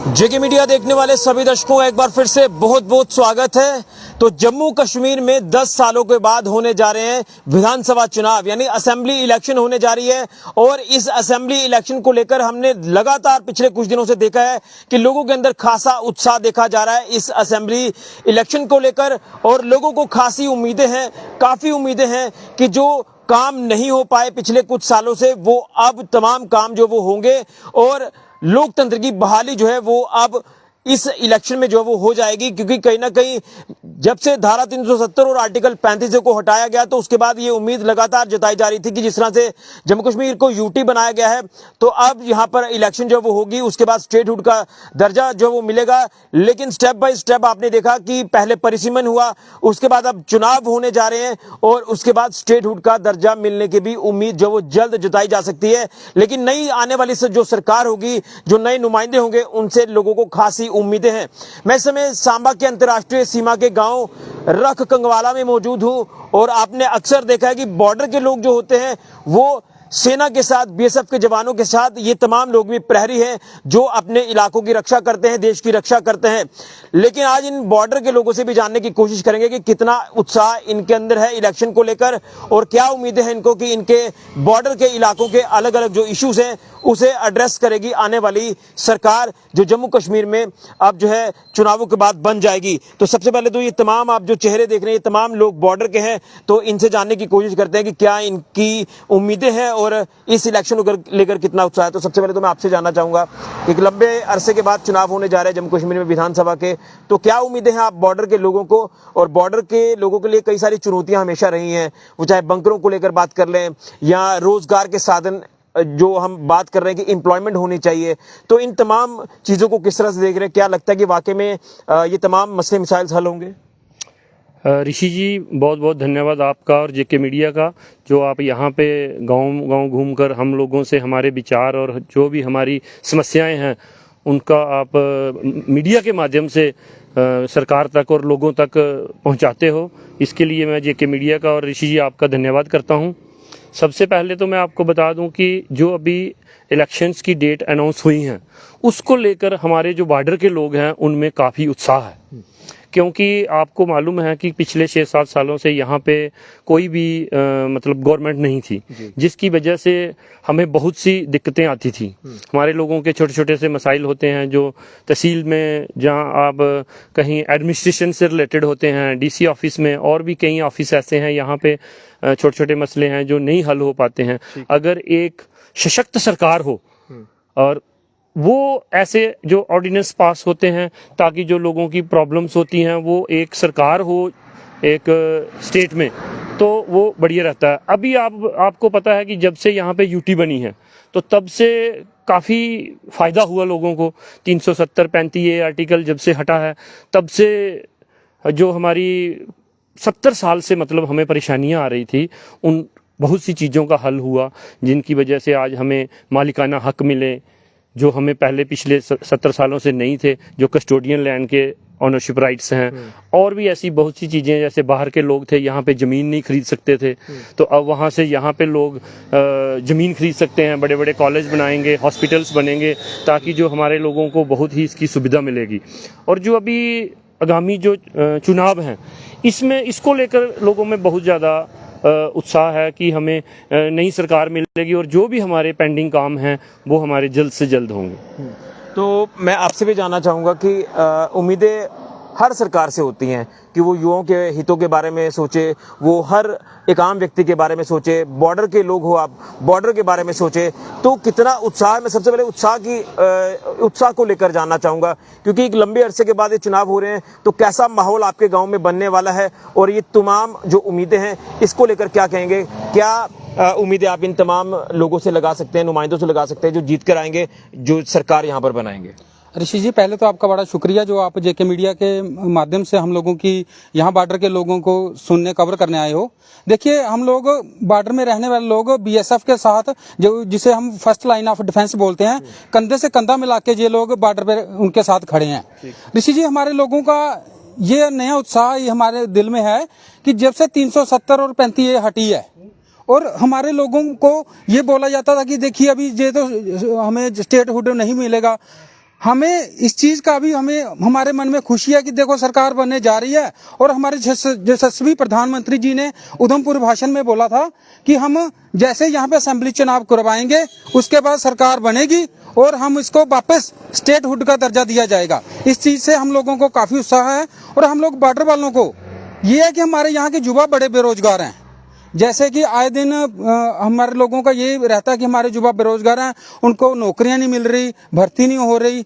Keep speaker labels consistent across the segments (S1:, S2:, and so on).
S1: जेके media देखने वाले सभी दर्शकों एक बार फिर से बहुत बहुत स्वागत है। तो जम्मू कश्मीर में 10 सालों के बाद होने जा रहे हैं विधानसभा चुनाव, यानी असेंबली इलेक्शन होने जा रही है। और इस असेंबली इलेक्शन को लेकर हमने लगातार पिछले कुछ दिनों से देखा है कि लोगों के अंदर खासा उत्साह देखा जा रहा है इस असेंबली इलेक्शन को लेकर, और लोगों को खासी उम्मीदें हैं, काफी उम्मीदें हैं कि जो काम नहीं हो पाए पिछले कुछ सालों से वो अब तमाम काम जो वो होंगे, और लोकतंत्र की बहाली जो है वो अब इस इलेक्शन में जो वो हो जाएगी। क्योंकि कहीं ना कहीं जब से धारा 370 और आर्टिकल 35 को हटाया गया तो उसके बाद ये उम्मीद लगातार जताई जा रही थी कि जिस तरह से जम्मू कश्मीर को यूटी बनाया गया है तो अब यहां पर इलेक्शन जो वो होगी, उसके बाद स्टेटहुड का दर्जा जो वो मिलेगा। लेकिन स्टेप बाय स्टेप आपने देखा कि पहले परिसीमन हुआ, उसके बाद अब चुनाव होने जा रहे हैं, और उसके बाद स्टेटहुड का दर्जा मिलने की भी उम्मीद जो वो जल्द जताई जा सकती है। लेकिन नई आने वाली जो सरकार होगी, जो नए नुमाइंदे होंगे, उनसे लोगों को खासी उम्मीदें हैं। मैं इस समय सांबा के अंतर्राष्ट्रीय सीमा के गांव रख कंगवाला में मौजूद हूं, और आपने अक्सर देखा है कि बॉर्डर के लोग जो होते हैं वो सेना के साथ, बीएसएफ के जवानों के साथ, ये तमाम लोग भी प्रहरी हैं जो अपने इलाकों की रक्षा करते हैं, देश की रक्षा करते हैं। लेकिन आज इन बॉर्डर के लोगों से भी जानने की कोशिश करेंगे कि कितना उत्साह इनके अंदर है इलेक्शन को लेकर, और क्या उम्मीदें हैं इनको कि इनके बॉर्डर के इलाकों के अलग अलग जो इश्यूज हैं उसे एड्रेस करेगी आने वाली सरकार, जो जम्मू कश्मीर में अब जो है चुनावों के बाद बन जाएगी। तो सबसे पहले तो ये तमाम आप जो चेहरे देख रहे हैं, ये तमाम लोग बॉर्डर के हैं, तो इनसे जानने की कोशिश करते हैं कि क्या इनकी उम्मीदें हैं और इस इलेक्शन को लेकर कितना उत्साह है। तो सबसे पहले तो मैं आपसे जानना चाहूंगा, एक लंबे अरसे के बाद चुनाव होने जा रहे हैं जम्मू कश्मीर में विधानसभा के, तो क्या उम्मीदें हैं आप बॉर्डर के लोगों को? और बॉर्डर के लोगों के लिए कई सारी चुनौतियां हमेशा रही हैं, वो चाहे बंकरों को लेकर बात कर लें या रोजगार के साधन जो हम बात कर रहे हैं कि एम्प्लॉयमेंट होनी चाहिए, तो इन तमाम चीजों को किस तरह से देख रहे हैं? क्या लगता है कि वाकई में ये तमाम मसले मिसाइल हल होंगे?
S2: ऋषि जी, बहुत बहुत धन्यवाद आपका और जेके मीडिया का, जो आप यहाँ पे गांव गांव घूमकर हम लोगों से हमारे विचार और जो भी हमारी समस्याएं हैं उनका आप मीडिया के माध्यम से सरकार तक और लोगों तक पहुँचाते हो। इसके लिए मैं जेके मीडिया का और ऋषि जी आपका धन्यवाद करता हूँ। सबसे पहले तो मैं आपको बता दूं कि जो अभी इलेक्शंस की डेट अनाउंस हुई हैं उसको लेकर हमारे जो बॉर्डर के लोग हैं उनमें काफ़ी उत्साह है, क्योंकि आपको मालूम है कि पिछले 6-7 सालों से यहाँ पे कोई भी मतलब गवर्नमेंट नहीं थी, जिसकी वजह से हमें बहुत सी दिक्कतें आती थी। हमारे लोगों के छोटे छोटे से मसाइल होते हैं जो तहसील में, जहाँ आप कहीं एडमिनिस्ट्रेशन से रिलेटेड होते हैं, डीसी ऑफिस में, और भी कई ऑफिस ऐसे हैं यहाँ पे छोटे छोटे मसले हैं जो नहीं हल हो पाते हैं। अगर एक सशक्त सरकार हो और वो ऐसे जो ऑर्डिनेंस पास होते हैं ताकि जो लोगों की प्रॉब्लम्स होती हैं वो एक सरकार हो एक स्टेट में, तो वो बढ़िया रहता है। अभी आपको पता है कि जब से यहाँ पे यूटी बनी है तो तब से काफ़ी फ़ायदा हुआ लोगों को। 370-35 ये आर्टिकल जब से हटा है तब से जो हमारी 70 साल से मतलब हमें परेशानियां आ रही थी, उन बहुत सी चीज़ों का हल हुआ, जिनकी वजह से आज हमें मालिकाना हक मिले जो हमें पहले पिछले 70 सालों से नहीं थे, जो कस्टोडियन लैंड के ऑनरशिप राइट्स हैं, और भी ऐसी बहुत सी चीज़ें। जैसे बाहर के लोग थे यहाँ पे ज़मीन नहीं खरीद सकते थे, तो अब वहाँ से यहाँ पे लोग ज़मीन खरीद सकते हैं, बड़े बड़े कॉलेज बनाएंगे, हॉस्पिटल्स बनेंगे, ताकि जो हमारे लोगों को बहुत ही इसकी सुविधा मिलेगी। और जो अभी आगामी जो चुनाव हैं इसमें इसको लेकर लोगों में बहुत ज़्यादा उत्साह है कि हमें नई सरकार मिलेगी और जो भी हमारे पेंडिंग काम हैं वो हमारे जल्द से जल्द होंगे।
S1: तो मैं आपसे भी जानना चाहूँगा कि उम्मीदें हर सरकार से होती हैं कि वो युवाओं के हितों के बारे में सोचे, वो हर एक आम व्यक्ति के बारे में सोचे, बॉर्डर के लोग हो आप, बॉर्डर के बारे में सोचे, तो कितना उत्साह? मैं सबसे पहले उत्साह को लेकर जानना चाहूँगा, क्योंकि एक लंबे अरसे के बाद ये चुनाव हो रहे हैं, तो कैसा माहौल आपके गाँव में बनने वाला है? और ये तमाम जो उम्मीदें हैं इसको लेकर क्या कहेंगे? क्या उम्मीदें आप इन तमाम लोगों से लगा सकते हैं, नुमाइंदों से लगा सकते हैं जो जीत कर आएंगे, जो सरकार यहाँ पर बनाएंगे?
S3: ऋषि जी, पहले तो आपका बड़ा शुक्रिया जो आप जेके मीडिया के माध्यम से हम लोगों की यहाँ बॉर्डर के लोगों को सुनने, कवर करने आए हो। देखिए, हम लोग बॉर्डर में रहने वाले लोग बीएसएफ के साथ, जो जिसे हम फर्स्ट लाइन ऑफ डिफेंस बोलते हैं, कंधे से कंधा मिला के ये लोग बॉर्डर पे उनके साथ खड़े हैं। ऋषि जी, हमारे लोगों का ये नया उत्साह ये हमारे दिल में है कि जब से 370 और 35 हटी है, और हमारे लोगों को ये बोला जाता था कि देखिए अभी ये तो हमें स्टेटहुड नहीं मिलेगा, हमें इस चीज का भी हमें हमारे मन में खुशी है कि देखो सरकार बनने जा रही है। और हमारे यशस्वी प्रधानमंत्री जी ने उधमपुर भाषण में बोला था कि हम जैसे यहाँ पे असेंबली चुनाव करवाएंगे उसके बाद सरकार बनेगी और हम इसको वापस स्टेटहुड का दर्जा दिया जाएगा। इस चीज से हम लोगों को काफी उत्साह है। और हम लोग बॉर्डर वालों को ये है कि हमारे यहाँ के युवा बड़े बेरोजगार हैं। जैसे कि आए दिन हमारे लोगों का ये रहता है कि हमारे युवा बेरोजगार हैं, उनको नौकरियां नहीं मिल रही, भर्ती नहीं हो रही।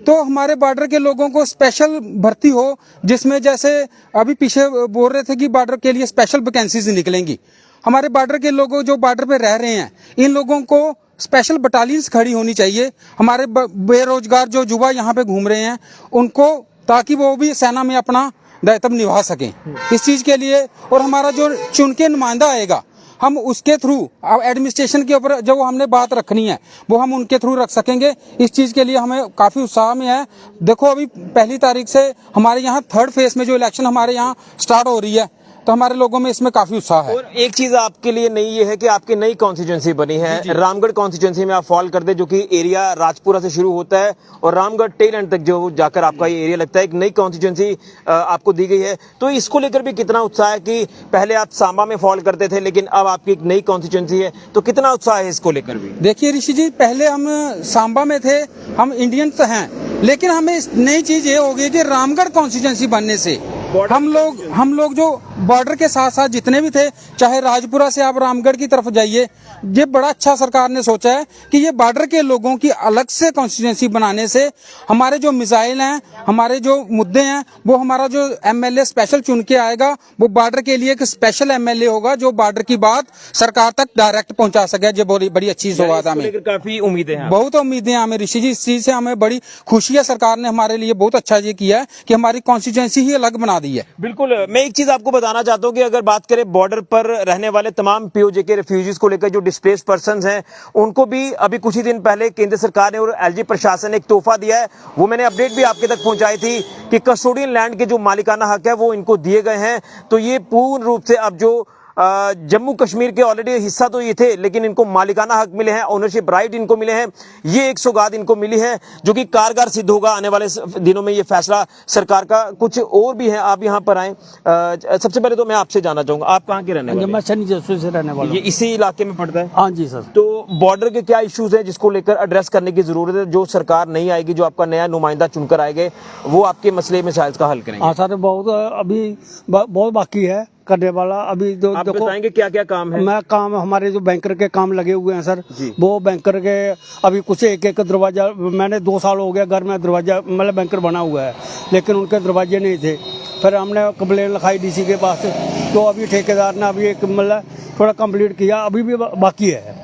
S3: तो हमारे बॉर्डर के लोगों को स्पेशल भर्ती हो, जिसमें जैसे अभी पीछे बोल रहे थे कि बॉर्डर के लिए स्पेशल वैकेंसीज निकलेंगी। हमारे बॉर्डर के लोग जो बॉर्डर पे रह रहे हैं, इन लोगों को स्पेशल बटालियंस खड़ी होनी चाहिए। हमारे बेरोजगार जो युवा यहाँ पे घूम रहे हैं उनको, ताकि वो भी सेना में अपना दायित्व निभा सकें। इस चीज के लिए और हमारा जो चुन के नुमाइंदा आएगा, हम उसके थ्रू एडमिनिस्ट्रेशन के ऊपर जो हमने बात रखनी है वो हम उनके थ्रू रख सकेंगे। इस चीज के लिए हमें काफी उत्साह में है। देखो अभी 1 तारीख से हमारे यहाँ 3rd फेज में जो इलेक्शन हमारे यहाँ स्टार्ट हो रही है, तो हमारे लोगों में इसमें काफी उत्साह है।
S1: और एक चीज आपके लिए नई ये है कि आपकी नई कॉन्स्टिट्यूंसी बनी है, रामगढ़ कॉन्स्टिट्यूंसी में आप फॉल करते, जो कि एरिया राजपुरा से शुरू होता है और रामगढ़ टेल एंड तक जो जाकर आपका ये एरिया लगता है। एक नई कॉन्स्टिट्यूंसी आपको दी गई है, तो इसको लेकर भी कितना उत्साह है कि पहले आप सांबा में फॉल करते थे लेकिन अब आपकी एक नई कॉन्स्टिट्यूंसी है, तो कितना उत्साह है इसको लेकर भी?
S3: देखिए ऋषि जी, पहले हम सांबा में थे, हम इंडियन तो हैं, लेकिन हमें नई चीज ये हो गई कि रामगढ़ कॉन्स्टिट्यूंसी बनने से हम लोग जो बॉर्डर के साथ साथ जितने भी थे, चाहे राजपुरा से आप रामगढ़ की तरफ जाइए, ये बड़ा अच्छा सरकार ने सोचा है कि ये बॉर्डर के लोगों की अलग से कॉन्स्टिट्यूंसी बनाने से हमारे जो मिसाइल हैं, हमारे जो मुद्दे हैं, वो हमारा जो एमएलए स्पेशल चुन के आएगा वो बॉर्डर के लिए एक स्पेशल एमएलए होगा जो बॉर्डर की बात सरकार तक डायरेक्ट पहुंचा सके। ये बड़ी अच्छी बात है। हमें
S1: काफी उम्मीदें हैं,
S3: बहुत उम्मीदें हैं हमें ऋषि जी। इस चीज से हमें बड़ी खुशी है। सरकार ने हमारे लिए बहुत अच्छा ये किया है कि हमारी कॉन्स्टिट्यूंसी ही अलग बना दी है।
S1: बिल्कुल। मैं एक चीज आपको बताना चाहता हूं कि अगर बात करें बॉर्डर पर रहने वाले तमाम पीओजे के रेफ्यूजीज को लेकर, जो डिस्प्लेस्ड पर्संस हैं, उनको भी अभी कुछ ही दिन पहले केंद्र सरकार ने और एलजी प्रशासन ने एक तोहफा दिया है। वो मैंने अपडेट भी आपके तक पहुंचाई थी कि कस्टोडियन लैंड के जो मालिकाना हक है वो इनको दिए गए हैं। तो ये पूर्ण रूप से अब जो जम्मू कश्मीर के ऑलरेडी हिस्सा तो ये थे, लेकिन इनको मालिकाना हक मिले हैं, ओनरशिप राइट इनको मिले हैं। ये एक सौगात इनको मिली है जो कि कारगर सिद्ध होगा आने वाले दिनों में। ये फैसला सरकार का। कुछ और भी है, आप यहाँ पर आए। सबसे पहले तो मैं आपसे जानना चाहूंगा, आप कहाँ के रहने वाले हैं?
S4: मैं सनी जसपुर से रहने वाला हूं।
S1: ये इसी इलाके में पड़ता है?
S4: हाँ जी सर।
S1: तो बॉर्डर के क्या इश्यूज हैं जिसको लेकर एड्रेस करने की जरूरत है? जो सरकार नहीं आएगी, जो आपका नया नुमाइंदा चुनकर आएंगे, वो आपके मसले मसाइल का हल करेंगे?
S4: हाँ सर, बहुत बाकी है करने वाला। अभी जो
S1: आप
S4: देखो,
S1: बताएंगे क्या क्या काम है?
S4: मैं काम हमारे जो बैंकर के काम लगे हुए हैं सर, वो बैंकर के अभी कुछ एक दरवाजा, मैंने 2 साल हो गया घर में दरवाजा, मतलब बैंकर बना हुआ है, लेकिन उनके दरवाजे नहीं थे। फिर हमने कंप्लेन लिखाई डीसी के पास, तो अभी ठेकेदार ने अभी एक मतलब थोड़ा कंप्लीट किया, अभी भी बाकी है,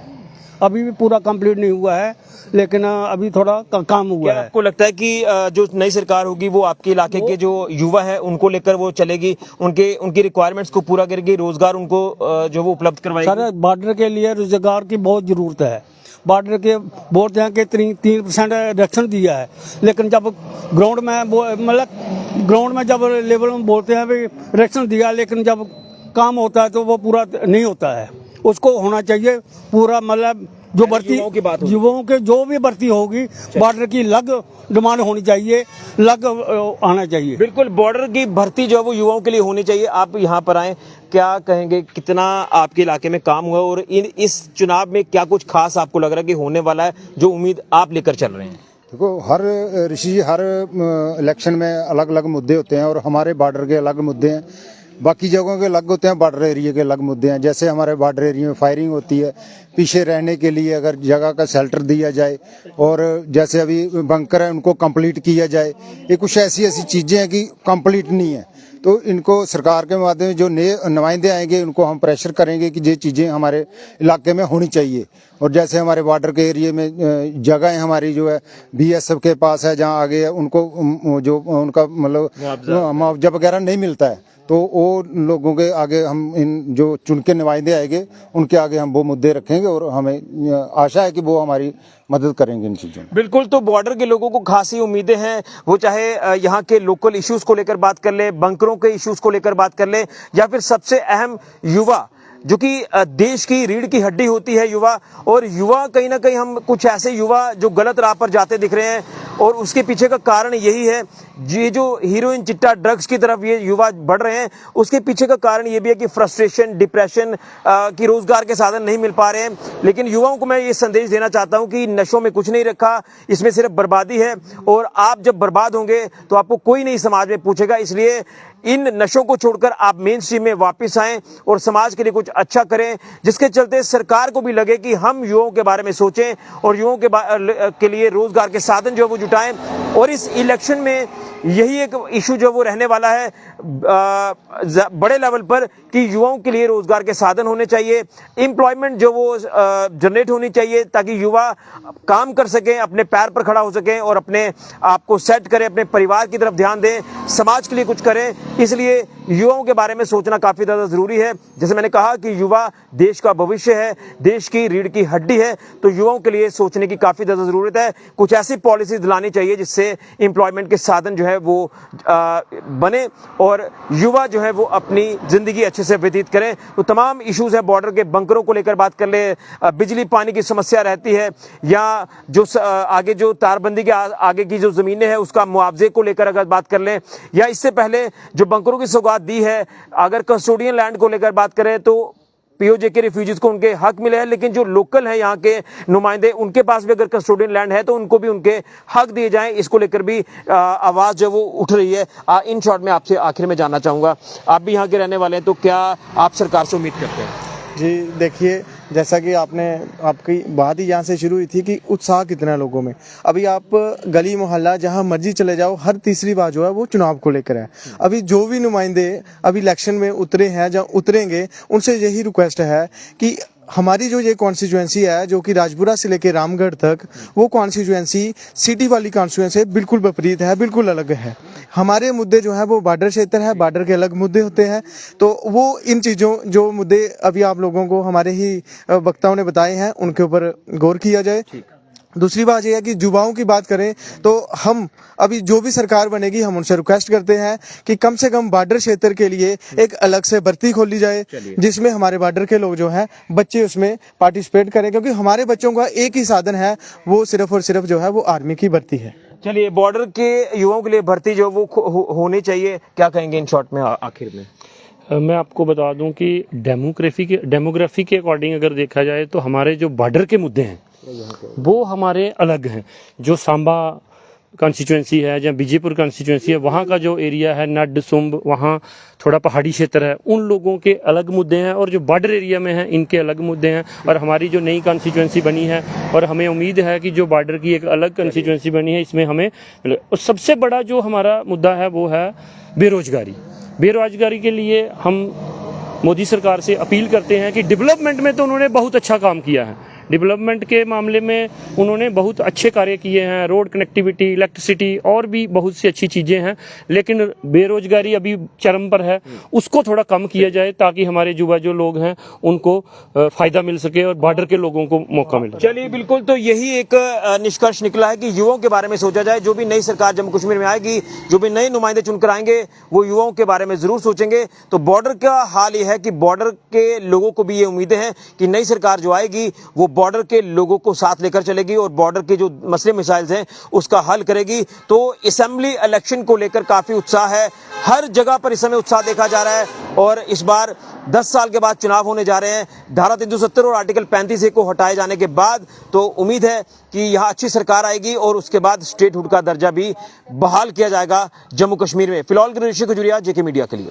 S4: अभी भी पूरा कंप्लीट नहीं हुआ है, लेकिन अभी थोड़ा काम हुआ है।
S1: आपको लगता है कि जो नई सरकार होगी वो आपके इलाके के जो युवा है उनको लेकर वो चलेगी, उनकी रिक्वायरमेंट्स को पूरा करेगी, रोजगार उनको जो वो उपलब्ध करवाएगी?
S4: सर, बॉर्डर के लिए रोजगार की बहुत जरूरत है। बॉर्डर के बोलते हैं कि 3% आरक्षण दिया है, लेकिन जब ग्राउंड में मतलब ग्राउंड में जब लेवल में बोलते हैं भी आरक्षण दिया, लेकिन जब काम होता है तो वो पूरा नहीं होता है। उसको होना चाहिए पूरा, मतलब जो भर्ती युवाओं के जो भी भर्ती होगी, बॉर्डर की अलग डिमांड होनी चाहिए, अलग आना चाहिए।
S1: बिल्कुल, बॉर्डर की भर्ती जो है वो युवाओं के लिए होनी चाहिए। आप यहाँ पर आए, क्या कहेंगे, कितना आपके इलाके में काम हुआ और इस चुनाव में क्या कुछ खास आपको लग रहा है कि होने वाला है, जो उम्मीद आप लेकर चल रहे हैं?
S5: देखो, हर इलेक्शन में अलग अलग मुद्दे होते हैं और हमारे बॉर्डर के अलग मुद्दे हैं, बाकी जगहों के अलग होते हैं, बॉर्डर एरिया के अलग मुद्दे हैं। जैसे हमारे बॉर्डर एरिया में फायरिंग होती है, पीछे रहने के लिए अगर जगह का शेल्टर दिया जाए, और जैसे अभी बंकर है उनको कंप्लीट किया जाए, ये कुछ ऐसी चीजें हैं कि कंप्लीट नहीं है। तो इनको सरकार के माध्यम से जो नए नुमाइंदे आएंगे उनको हम प्रेशर करेंगे कि ये चीज़ें हमारे इलाके में होनी चाहिए। और जैसे हमारे बॉर्डर के एरिया में जगह हमारी जो है बीएसएफ के पास है, जहाँ आगे है उनको जो उनका मतलब मुआवजा वगैरह नहीं मिलता है, तो वो लोगों के आगे हम इन जो चुन के नुमाइंदे आएंगे उनके आगे हम वो मुद्दे रखेंगे और हमें आशा है कि वो हमारी मदद करेंगे इन चीजों में।
S1: बिल्कुल, तो बॉर्डर के लोगों को खासी उम्मीदें हैं, वो चाहे यहाँ के लोकल इश्यूज को लेकर बात कर ले, बंकरों के इश्यूज को लेकर बात कर ले, या फिर सबसे अहम युवा, जो कि देश की रीढ़ की हड्डी होती है युवा। और युवा कहीं ना कहीं, हम कुछ ऐसे युवा जो गलत राह पर जाते दिख रहे हैं, और उसके पीछे का कारण यही है, ये जो हीरोइन चिट्टा ड्रग्स की तरफ ये युवा बढ़ रहे हैं, उसके पीछे का कारण ये भी है कि फ्रस्ट्रेशन, डिप्रेशन, की रोजगार के साधन नहीं मिल पा रहे हैं। लेकिन युवाओं को मैं ये संदेश देना चाहता हूं कि नशों में कुछ नहीं रखा, इसमें सिर्फ बर्बादी है, और आप जब बर्बाद होंगे तो आपको कोई नहीं समाज में पूछेगा। इसलिए इन नशों को छोड़कर आप मेन स्ट्रीम में वापस आएं और समाज के लिए कुछ अच्छा करें, जिसके चलते सरकार को भी लगे कि हम युवाओं के बारे में सोचें और युवाओं के लिए रोजगार के साधन जो है वो जुटाएं। और इस इलेक्शन में यही एक इशू जो वो रहने वाला है बड़े लेवल पर, कि युवाओं के लिए रोजगार के साधन होने चाहिए, एम्प्लॉयमेंट जो वो जनरेट होनी चाहिए, ताकि युवा काम कर सकें, अपने पैर पर खड़ा हो सकें और अपने आप को सेट करें, अपने परिवार की तरफ ध्यान दें, समाज के लिए कुछ करें। इसलिए युवाओं के बारे में सोचना काफी ज्यादा जरूरी है। जैसे मैंने कहा कि युवा देश का भविष्य है, देश की रीढ़ की हड्डी है, तो युवाओं के लिए सोचने की काफी ज्यादा जरूरत है। कुछ ऐसी पॉलिसी दिलानी चाहिए जिससे एम्प्लॉयमेंट के साधन जो है वो बने और युवा जो है वो अपनी जिंदगी अच्छे से व्यतीत करें। तो तमाम इश्यूज है, बॉर्डर के बंकरों को लेकर बात कर ले, बिजली पानी की समस्या रहती है, या जो आगे जो तारबंदी के आगे की जो जमीनें हैं उसका मुआवजे को लेकर अगर बात कर लें, या इससे पहले जो बंकरों की सौगात दी है, अगर कस्टोडियन लैंड को लेकर बात करें तो पीओजे के रिफ्यूजीज को उनके हक मिले हैं, लेकिन जो लोकल हैं यहाँ के नुमाइंदे, उनके पास भी अगर कस्टोडियन लैंड है तो उनको भी उनके हक दिए जाएं। इसको लेकर भी आवाज जो वो उठ रही है। इन शॉर्ट में आपसे आखिर में जानना चाहूंगा, आप भी यहाँ के रहने वाले हैं, तो क्या आप सरकार से उम्मीद करते हैं?
S6: जी देखिए, जैसा कि आपकी बात ही यहाँ से शुरू हुई थी कि उत्साह कितना है लोगों में। अभी आप गली मोहल्ला जहाँ मर्जी चले जाओ, हर तीसरी बात जो है वो चुनाव को लेकर है। अभी जो भी नुमाइंदे अभी इलेक्शन में उतरे हैं, जहाँ उतरेंगे, उनसे यही रिक्वेस्ट है कि हमारी जो ये कॉन्स्टिट्यूएंसी है, जो कि राजपुरा से लेकर रामगढ़ तक, वो कॉन्स्टिट्यूएंसी सिटी वाली कॉन्स्टिट्यूएंसी बिल्कुल विपरीत है, बिल्कुल अलग है। हमारे मुद्दे जो है वो बॉर्डर क्षेत्र है, बॉर्डर के अलग मुद्दे होते हैं। तो वो इन चीज़ों जो मुद्दे अभी आप लोगों को हमारे ही वक्ताओं ने बताए हैं, उनके ऊपर गौर किया जाए। दूसरी बात यह है कि युवाओं की बात करें तो हम अभी जो भी सरकार बनेगी, हम उनसे रिक्वेस्ट करते हैं कि कम से कम बॉर्डर क्षेत्र के लिए एक अलग से भर्ती खोली जाए, जिसमें हमारे बॉर्डर के लोग जो हैं बच्चे उसमें पार्टिसिपेट करें, क्योंकि हमारे बच्चों का एक ही साधन है, वो सिर्फ और सिर्फ जो है वो आर्मी की भर्ती है।
S1: चलिए, बॉर्डर के युवाओं के लिए भर्ती जो वो होनी चाहिए, क्या कहेंगे इन शॉर्ट में आखिर में?
S2: मैं आपको बता दूं कि डेमोग्राफी के अकॉर्डिंग अगर देखा जाए तो हमारे जो बॉर्डर के मुद्दे हैं वो हमारे अलग हैं। जो सांबा कॉन्स्टिट्यूएंसी है या बीजेपुर कॉन्स्टिट्यूएंसी है, वहाँ का जो एरिया है नड सुंब, वहाँ थोड़ा पहाड़ी क्षेत्र है, उन लोगों के अलग मुद्दे हैं, और जो बॉर्डर एरिया में है इनके अलग मुद्दे हैं। और हमारी जो नई कॉन्स्टिट्यूएंसी बनी है, और हमें उम्मीद है कि जो बॉर्डर की एक अलग कॉन्स्टिट्यूएंसी बनी है, इसमें हमें, और सबसे बड़ा जो हमारा मुद्दा है वो है बेरोजगारी। बेरोजगारी के लिए हम मोदी सरकार से अपील करते हैं कि डेवलपमेंट में तो उन्होंने बहुत अच्छा काम किया है, डेवलपमेंट के मामले में उन्होंने बहुत अच्छे कार्य किए हैं, रोड कनेक्टिविटी, इलेक्ट्रिसिटी और भी बहुत सी अच्छी चीज़ें हैं, लेकिन बेरोजगारी अभी चरम पर है, उसको थोड़ा कम किया जाए ताकि हमारे युवा जो लोग हैं उनको फायदा मिल सके और बॉर्डर के लोगों को मौका मिले।
S1: चलिए, बिल्कुल, तो यही एक निष्कर्ष निकला है कि युवाओं के बारे में सोचा जाए। जो भी नई सरकार जम्मू कश्मीर में आएगी, जो भी नए नुमाइंदे चुनकर आएंगे, वो युवाओं के बारे में जरूर सोचेंगे। तो बॉर्डर का हाल ये है कि बॉर्डर के लोगों को भी ये उम्मीदें हैं कि नई सरकार जो आएगी वो बॉर्डर के लोगों को साथ लेकर चलेगी और बॉर्डर के जो मसले मिसाइल्स हैं उसका हल करेगी। तो असेंबली इलेक्शन को लेकर काफी उत्साह है, हर जगह पर इस समय उत्साह देखा जा रहा है। और इस बार 10 साल के बाद चुनाव होने जा रहे हैं, धारा 370 और आर्टिकल 35A को हटाए जाने के बाद, तो उम्मीद है कि यहाँ अच्छी सरकार आएगी और उसके बाद स्टेटहुड का दर्जा भी बहाल किया जाएगा जम्मू कश्मीर में। फिलहाल ऋषि खजुरिया, जेके मीडिया के लिए।